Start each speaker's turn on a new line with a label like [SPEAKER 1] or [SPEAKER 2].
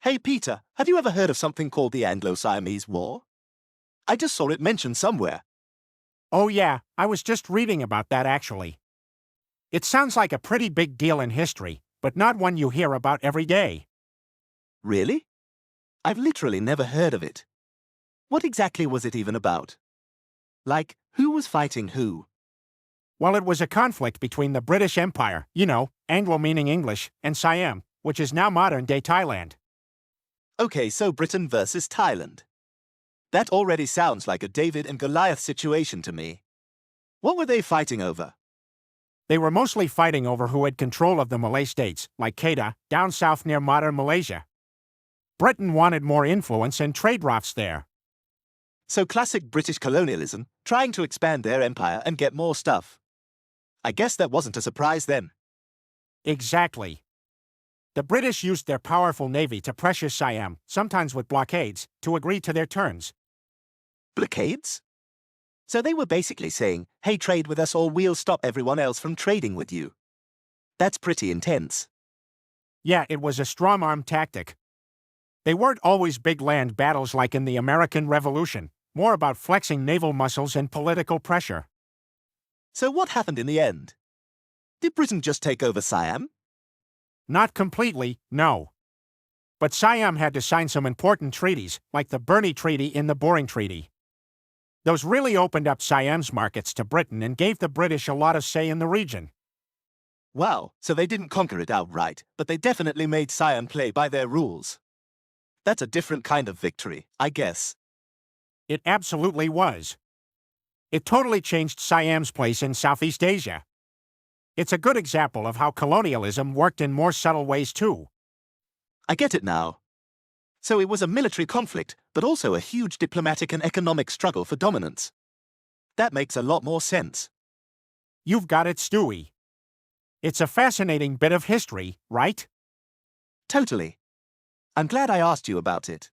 [SPEAKER 1] Hey Peter, have you ever heard of something called the Anglo-Siamese War? I just saw it mentioned somewhere.
[SPEAKER 2] Oh yeah, I was just reading about that actually. It sounds like a pretty big deal in history, but not one you hear about every day.
[SPEAKER 1] Really? I've literally never heard of it. What exactly was it even about? Like, who was fighting who?
[SPEAKER 2] Well, it was a conflict between the British Empire, Anglo meaning English, and Siam, which is now modern-day Thailand.
[SPEAKER 1] Okay, so Britain versus Thailand. That already sounds like a David and Goliath situation to me. What were they fighting over?
[SPEAKER 2] They were mostly fighting over who had control of the Malay states, like Kedah, down south near modern Malaysia. Britain wanted more influence and trade routes there.
[SPEAKER 1] So classic British colonialism, trying to expand their empire and get more stuff. I guess that wasn't a surprise then.
[SPEAKER 2] Exactly. The British used their powerful navy to pressure Siam, sometimes with blockades, to agree to their terms.
[SPEAKER 1] Blockades? So they were basically saying, hey, trade with us or we'll stop everyone else from trading with you. That's pretty intense.
[SPEAKER 2] Yeah, it was a strong-arm tactic. They weren't always big land battles like in the American Revolution, more about flexing naval muscles and political pressure.
[SPEAKER 1] So what happened in the end? Did Britain just take over Siam?
[SPEAKER 2] Not completely, no. But Siam had to sign some important treaties, like the Burney Treaty and the Boring Treaty. Those really opened up Siam's markets to Britain and gave the British a lot of say in the region.
[SPEAKER 1] Wow, so they didn't conquer it outright, but they definitely made Siam play by their rules. That's a different kind of victory, I guess.
[SPEAKER 2] It absolutely was. It totally changed Siam's place in Southeast Asia. It's a good example of how colonialism worked in more subtle ways too.
[SPEAKER 1] I get it now. So it was a military conflict, but also a huge diplomatic and economic struggle for dominance. That makes a lot more sense.
[SPEAKER 2] You've got it, Stewie. It's a fascinating bit of history, right?
[SPEAKER 1] Totally. I'm glad I asked you about it.